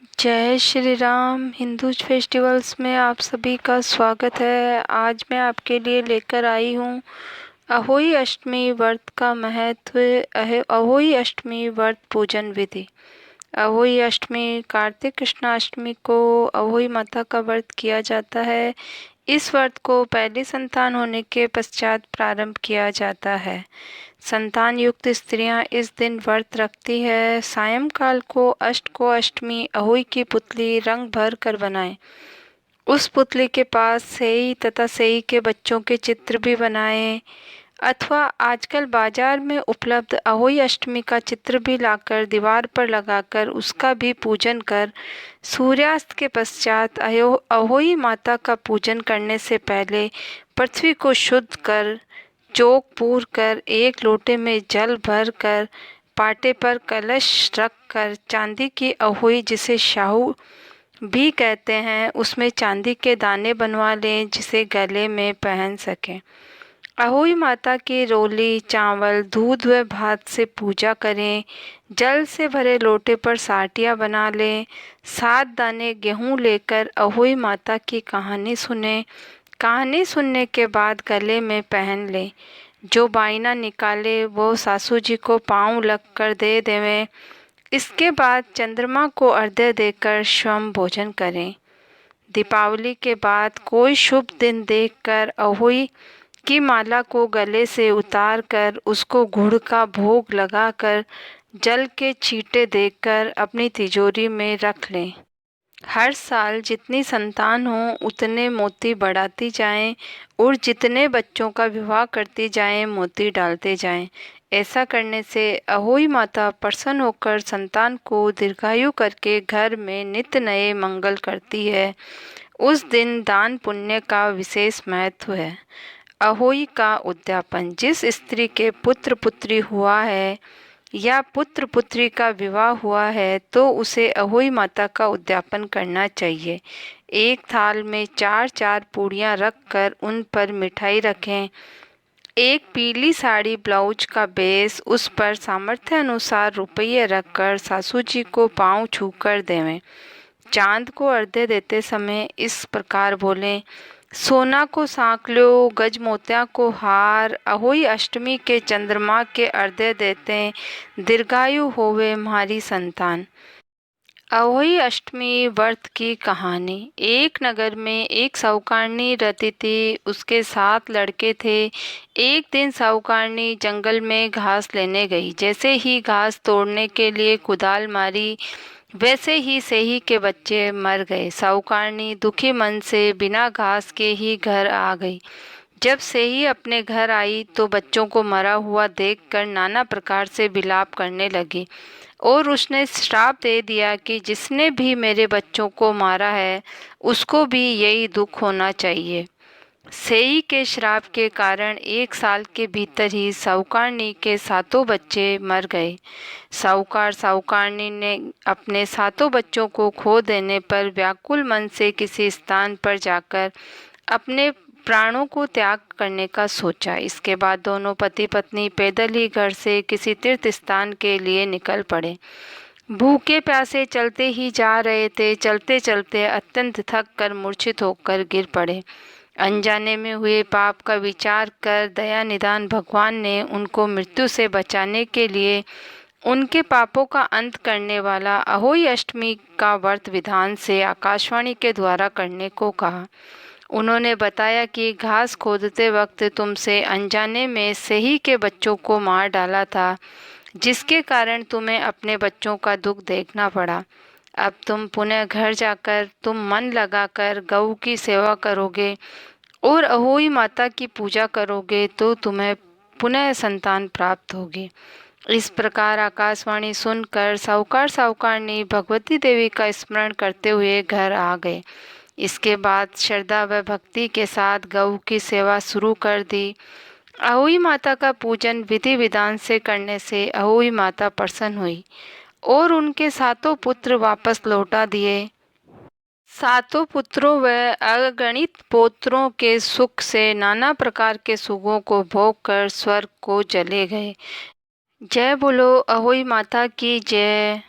जय श्री राम। हिंदू फेस्टिवल्स में आप सभी का स्वागत है। आज मैं आपके लिए लेकर आई हूँ अहोई अष्टमी व्रत का महत्व। अहोई अष्टमी व्रत पूजन विधि। अहोई अष्टमी कार्तिक कृष्णाष्टमी को अहोई माता का व्रत किया जाता है। इस व्रत को पहली संतान होने के पश्चात प्रारंभ किया जाता है। संतान युक्त स्त्रियां इस दिन व्रत रखती है। सायंकाल को अष्टमी अहोई की पुतली रंग भर कर बनाएं। उस पुतली के पास सेई तथा सेई के बच्चों के चित्र भी बनाएं, अथवा आजकल बाजार में उपलब्ध अहोई अष्टमी का चित्र भी लाकर दीवार पर लगाकर उसका भी पूजन कर सूर्यास्त के पश्चात अहोई माता का पूजन करने से पहले पृथ्वी को शुद्ध कर चौक पूर कर एक लोटे में जल भर कर पाटे पर कलश रख कर चांदी की अहोई, जिसे शाहू भी कहते हैं, उसमें चांदी के दाने बनवा लें जिसे गले में पहन सकें। अहोई माता की रोली चावल दूध व भात से पूजा करें। जल से भरे लोटे पर साटियाँ बना लें। 7 दाने गेहूँ लेकर अहोई माता की कहानी सुने। कहानी सुनने के बाद गले में पहन लें। जो बायना निकाले वो सासू जी को पाँव लग कर दे देवें। इसके बाद चंद्रमा को अर्घ्य देकर स्वयं भोजन करें। दीपावली के बाद कोई शुभ दिन देखकर अहोई की माला को गले से उतार कर उसको गुड़ का भोग लगाकर जल के छींटे देकर अपनी तिजोरी में रख लें। हर साल जितनी संतान हो उतने मोती बढ़ाती जाएं और जितने बच्चों का विवाह करती जाएं मोती डालते जाएं। ऐसा करने से अहोई माता प्रसन्न होकर संतान को दीर्घायु करके घर में नित्य नए मंगल करती है। उस दिन दान पुण्य का विशेष महत्व है। अहोई का उद्यापन। जिस स्त्री के पुत्र पुत्री हुआ है या पुत्र पुत्री का विवाह हुआ है तो उसे अहोई माता का उद्यापन करना चाहिए। एक थाल में 4-4 पूड़ियाँ रखकर उन पर मिठाई रखें। एक पीली साड़ी ब्लाउज का बेस, उस पर सामर्थ्य अनुसार रुपये रखकर सासू जी को पाँव छूकर देवें। चांद को अर्घ्य देते समय इस प्रकार बोलें: सोना को सांकलो, गज मोतिया को हार, अहोई अष्टमी के चंद्रमा के अर्घ्य देते, दीर्घायु होवे म्हारी संतान। अहोई अष्टमी व्रत की कहानी। एक नगर में एक साहूकारनी रहती थी। उसके 7 लड़के थे। एक दिन साहूकारनी जंगल में घास लेने गई। जैसे ही घास तोड़ने के लिए कुदाल मारी वैसे ही सेही के बच्चे मर गए। साहूकारनी दुखी मन से बिना घास के ही घर आ गई। जब सेही अपने घर आई तो बच्चों को मरा हुआ देखकर नाना प्रकार से विलाप करने लगी और उसने श्राप दे दिया कि जिसने भी मेरे बच्चों को मारा है उसको भी यही दुख होना चाहिए। सेई के श्राप के कारण 1 साल के भीतर ही साहूकारनी के 7 बच्चे मर गए। साहूकारनी ने अपने 7 बच्चों को खो देने पर व्याकुल मन से किसी स्थान पर जाकर अपने प्राणों को त्याग करने का सोचा। इसके बाद दोनों पति पत्नी पैदल ही घर से किसी तीर्थ स्थान के लिए निकल पड़े। भूखे प्यासे चलते ही जा रहे थे। चलते चलते अत्यंत थक कर मूर्छित होकर गिर पड़े। अनजाने में हुए पाप का विचार कर दया निदान भगवान ने उनको मृत्यु से बचाने के लिए उनके पापों का अंत करने वाला अहोई अष्टमी का व्रत विधान से आकाशवाणी के द्वारा करने को कहा। उन्होंने बताया कि घास खोदते वक्त तुमसे अनजाने में सेही के बच्चों को मार डाला था, जिसके कारण तुम्हें अपने बच्चों का दुख देखना पड़ा। अब तुम पुनः घर जाकर तुम मन लगाकर गऊ की सेवा करोगे और अहोई माता की पूजा करोगे तो तुम्हें पुनः संतान प्राप्त होगी। इस प्रकार आकाशवाणी सुनकर साहूकारनी भगवती देवी का स्मरण करते हुए घर आ गए। इसके बाद श्रद्धा व भक्ति के साथ गऊ की सेवा शुरू कर दी। अहोई माता का पूजन विधि विधान से करने से अहोई माता प्रसन्न हुई और उनके 7 पुत्र वापस लौटा दिए। 7 पुत्रों व अगणित पौत्रों के सुख से नाना प्रकार के सुखों को भोग कर स्वर्ग को चले गए। जय बोलो अहोई माता की जय।